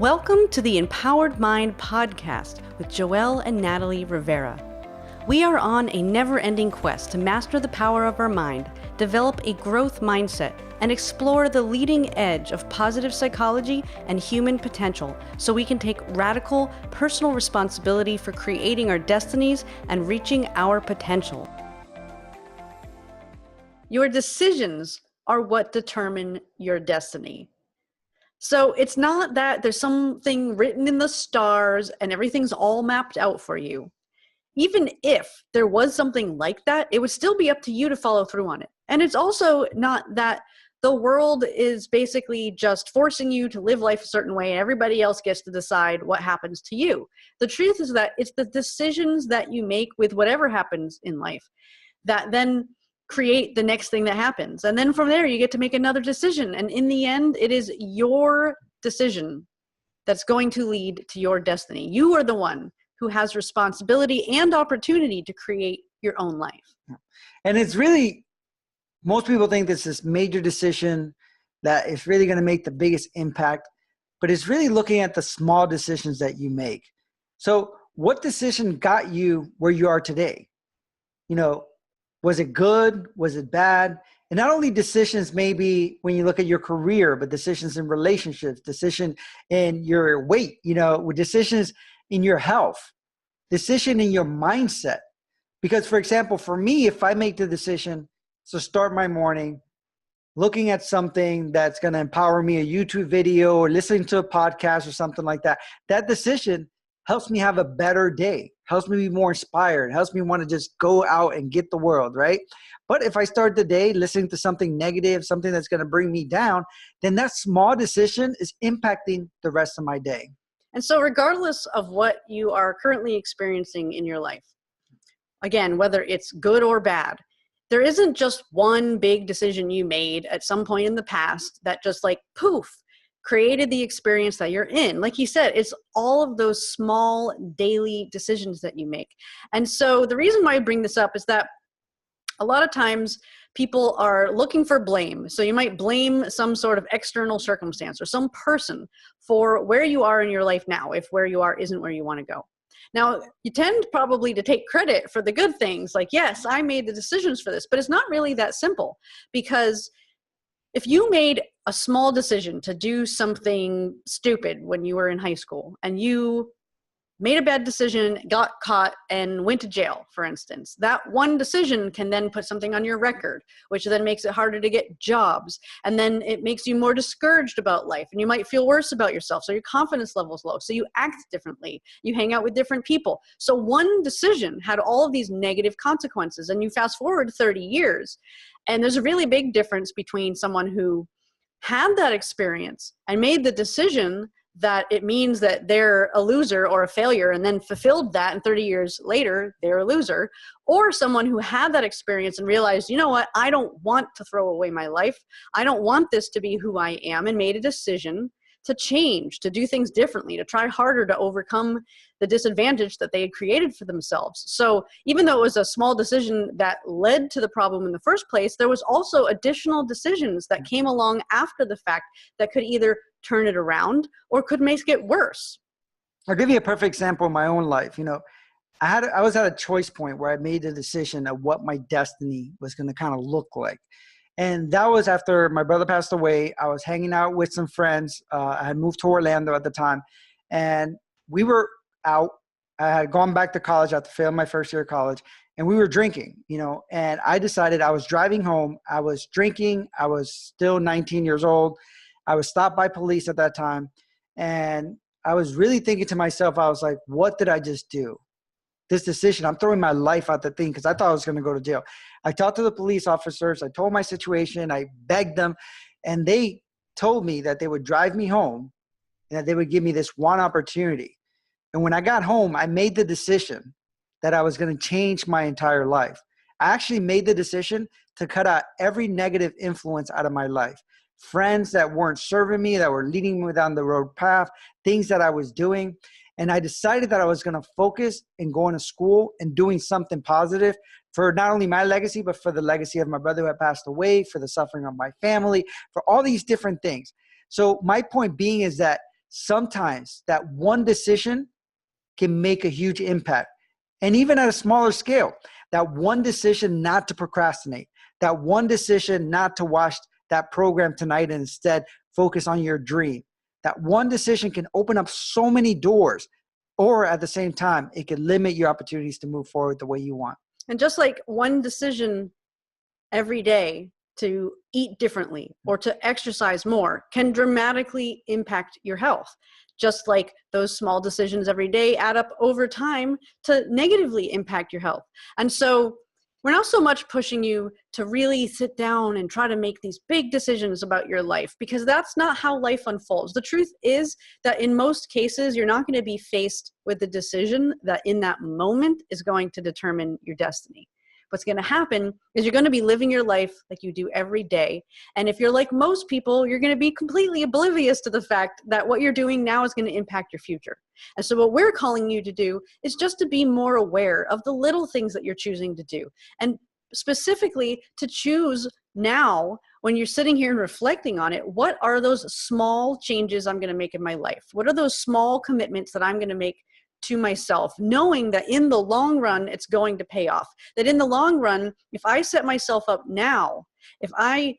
Welcome to the Empowered Mind podcast with Joelle and Natalie Rivera. We are on a never-ending quest to master the power of our mind, develop a growth mindset, and explore the leading edge of positive psychology and human potential so we can take radical personal responsibility for creating our destinies and reaching our potential. Your decisions are what determine your destiny. So it's not that there's something written in the stars and everything's all mapped out for you. Even if there was something like that, it would still be up to you to follow through on it. And it's also not that the world is basically just forcing you to live life a certain way and everybody else gets to decide what happens to you. The truth is that it's the decisions that you make with whatever happens in life that then create the next thing that happens. And then from there, you get to make another decision. And in the end, it is your decision that's going to lead to your destiny. You are the one who has responsibility and opportunity to create your own life. And it's really, most people think this major decision that is really going to make the biggest impact, but it's really looking at the small decisions that you make. So what decision got you where you are today? Was it good? Was it bad? And not only decisions maybe when you look at your career, but decisions in relationships, decision in your weight, decisions in your health, decision in your mindset. Because for example, for me, if I make the decision to start my morning looking at something that's going to empower me, a YouTube video or listening to a podcast or something like that, that decision helps me have a better day, helps me be more inspired, helps me want to just go out and get the world, right? But if I start the day listening to something negative, something that's going to bring me down, then that small decision is impacting the rest of my day. And so regardless of what you are currently experiencing in your life, again, whether it's good or bad, there isn't just one big decision you made at some point in the past that just like poof, created the experience that you're in. Like you said, it's all of those small daily decisions that you make. And so the reason why I bring this up is that a lot of times people are looking for blame. So you might blame some sort of external circumstance or some person for where you are in your life now, if where you are isn't where you want to go. Now, you tend probably to take credit for the good things, like, yes, I made the decisions for this, but it's not really that simple, because if you made a small decision to do something stupid when you were in high school and you made a bad decision, got caught, and went to jail, for instance, that one decision can then put something on your record, which then makes it harder to get jobs. And then it makes you more discouraged about life and you might feel worse about yourself. So your confidence level is low. So you act differently. You hang out with different people. So one decision had all of these negative consequences, and you fast forward 30 years. And there's a really big difference between someone who had that experience and made the decision that it means that they're a loser or a failure and then fulfilled that, and 30 years later, they're a loser, or someone who had that experience and realized, you know what, I don't want to throw away my life. I don't want this to be who I am, and made a decision to change, to do things differently, to try harder to overcome the disadvantage that they had created for themselves. So even though it was a small decision that led to the problem in the first place, there was also additional decisions that came along after the fact that could either turn it around or could make it worse. I'll give you a perfect example in my own life. I was at a choice point where I made the decision of what my destiny was going to kind of look like. And that was after my brother passed away. I was hanging out with some friends. I had moved to Orlando at the time, and we were out. I had gone back to college after failing my first year of college, and we were drinking, and I decided I was driving home. I was drinking. I was still 19 years old. I was stopped by police at that time, and I was really thinking to myself, I was like, what did I just do? This decision, I'm throwing my life out the thing because I thought I was going to go to jail. I talked to the police officers. I told my situation. I begged them, and they told me that they would drive me home and that they would give me this one opportunity. And when I got home, I made the decision that I was going to change my entire life. I actually made the decision to cut out every negative influence out of my life. Friends that weren't serving me, that were leading me down the road path, things that I was doing. And I decided that I was going to focus and going to school and doing something positive for not only my legacy, but for the legacy of my brother who had passed away, for the suffering of my family, for all these different things. So my point being is that sometimes that one decision can make a huge impact. And even at a smaller scale, that one decision not to procrastinate, that one decision not to watch that program tonight and instead focus on your dream, that one decision can open up so many doors, or at the same time, it can limit your opportunities to move forward the way you want. And just like one decision every day to eat differently or to exercise more can dramatically impact your health. Just like those small decisions every day add up over time to negatively impact your health. And so we're not so much pushing you to really sit down and try to make these big decisions about your life, because that's not how life unfolds. The truth is that in most cases, you're not going to be faced with the decision that in that moment is going to determine your destiny. What's going to happen is you're going to be living your life like you do every day. And if you're like most people, you're going to be completely oblivious to the fact that what you're doing now is going to impact your future. And so what we're calling you to do is just to be more aware of the little things that you're choosing to do. And specifically to choose now, when you're sitting here and reflecting on it, what are those small changes I'm going to make in my life? What are those small commitments that I'm going to make to myself, knowing that in the long run, it's going to pay off? That in the long run, if I set myself up now, if I,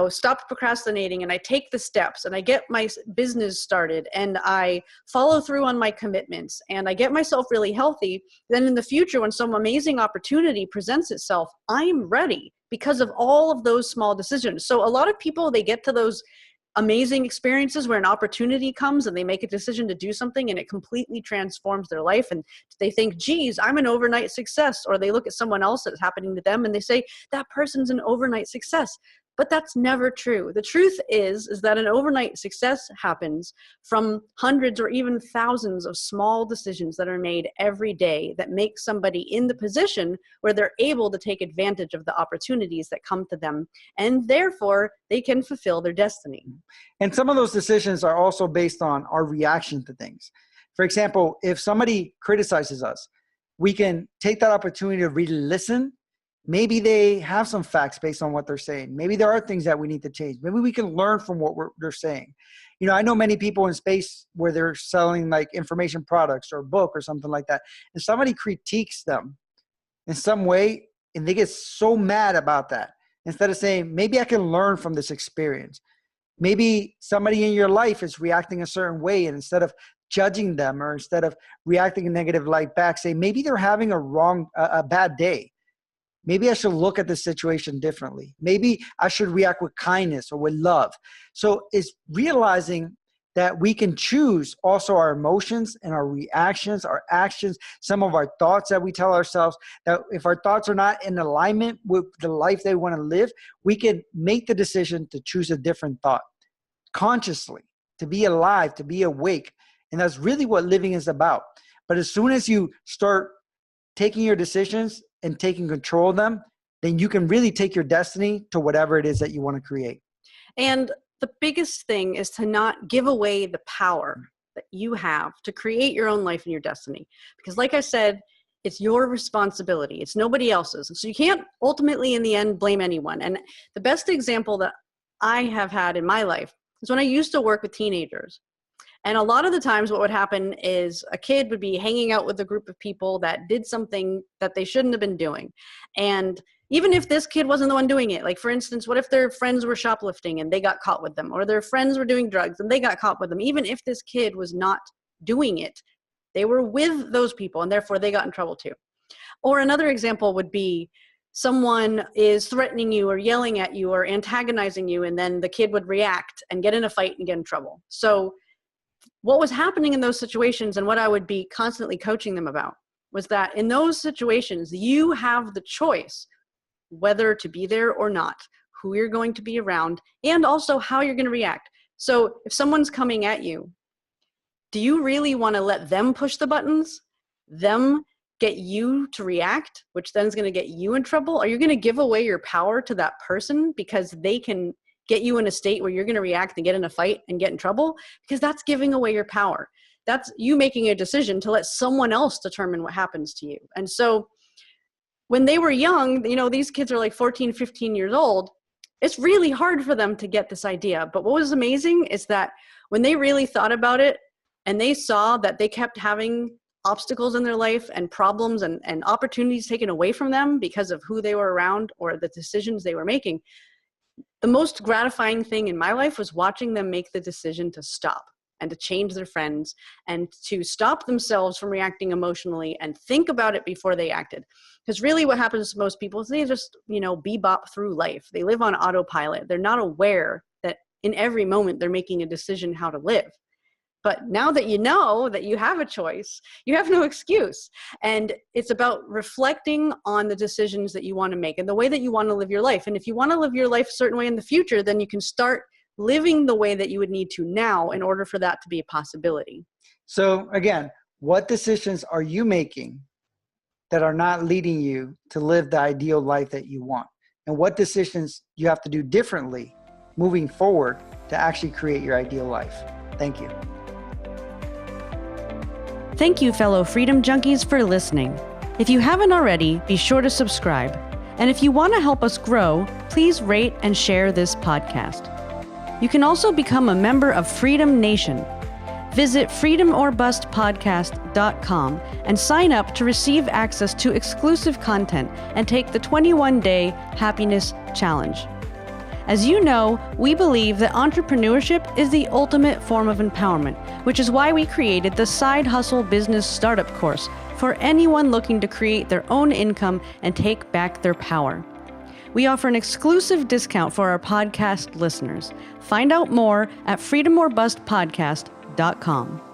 stop procrastinating and I take the steps and I get my business started and I follow through on my commitments and I get myself really healthy, then in the future, when some amazing opportunity presents itself, I'm ready because of all of those small decisions. So a lot of people, they get to those amazing experiences where an opportunity comes and they make a decision to do something and it completely transforms their life, and they think, geez, I'm an overnight success. Or they look at someone else that's happening to them and they say, that person's an overnight success. But that's never true. The truth is that an overnight success happens from hundreds or even thousands of small decisions that are made every day that make somebody in the position where they're able to take advantage of the opportunities that come to them, and therefore they can fulfill their destiny. And some of those decisions are also based on our reaction to things. For example, if somebody criticizes us, we can take that opportunity to really listen. Maybe they have some facts based on what they're saying. Maybe there are things that we need to change. Maybe we can learn from what they're saying. I know many people in space where they're selling like information products or a book or something like that, and somebody critiques them in some way and they get so mad about that. Instead of saying, maybe I can learn from this experience. Maybe somebody in your life is reacting a certain way, and instead of judging them or instead of reacting in negative light back, say, maybe they're having a bad day. Maybe I should look at the situation differently. Maybe I should react with kindness or with love. So it's realizing that we can choose also our emotions and our reactions, our actions, some of our thoughts that we tell ourselves, that if our thoughts are not in alignment with the life they want to live, we can make the decision to choose a different thought consciously, to be alive, to be awake. And that's really what living is about. But as soon as you start taking your decisions and taking control of them, then you can really take your destiny to whatever it is that you want to create. And the biggest thing is to not give away the power that you have to create your own life and your destiny. Because like I said, it's your responsibility. It's nobody else's. So you can't ultimately in the end blame anyone. And the best example that I have had in my life is when I used to work with teenagers. And a lot of the times what would happen is a kid would be hanging out with a group of people that did something that they shouldn't have been doing. And even if this kid wasn't the one doing it, like for instance, what if their friends were shoplifting and they got caught with them, or their friends were doing drugs and they got caught with them? Even if this kid was not doing it, they were with those people and therefore they got in trouble too. Or another example would be someone is threatening you or yelling at you or antagonizing you, and then the kid would react and get in a fight and get in trouble. So what was happening in those situations, and what I would be constantly coaching them about, was that in those situations, you have the choice whether to be there or not, who you're going to be around, and also how you're going to react. So if someone's coming at you, do you really want to let them push the buttons, them get you to react, which then is going to get you in trouble? Are you going to give away your power to that person because they can get you in a state where you're going to react and get in a fight and get in trouble? Because that's giving away your power. That's you making a decision to let someone else determine what happens to you. And so when they were young, these kids are like 14, 15 years old. It's really hard for them to get this idea. But what was amazing is that when they really thought about it and they saw that they kept having obstacles in their life and problems and opportunities taken away from them because of who they were around or the decisions they were making, the most gratifying thing in my life was watching them make the decision to stop and to change their friends and to stop themselves from reacting emotionally and think about it before they acted. Because really what happens to most people is they just, bebop through life. They live on autopilot. They're not aware that in every moment they're making a decision how to live. But now that you know that you have a choice, you have no excuse. And it's about reflecting on the decisions that you want to make and the way that you want to live your life. And if you want to live your life a certain way in the future, then you can start living the way that you would need to now in order for that to be a possibility. So again, what decisions are you making that are not leading you to live the ideal life that you want? And what decisions you have to do differently moving forward to actually create your ideal life? Thank you. Thank you, fellow Freedom Junkies, for listening. If you haven't already, be sure to subscribe. And if you want to help us grow, please rate and share this podcast. You can also become a member of Freedom Nation. Visit freedomorbustpodcast.com and sign up to receive access to exclusive content and take the 21-day happiness challenge. As you know, we believe that entrepreneurship is the ultimate form of empowerment, which is why we created the Side Hustle Business Startup course for anyone looking to create their own income and take back their power. We offer an exclusive discount for our podcast listeners. Find out more at freedomorbustpodcast.com.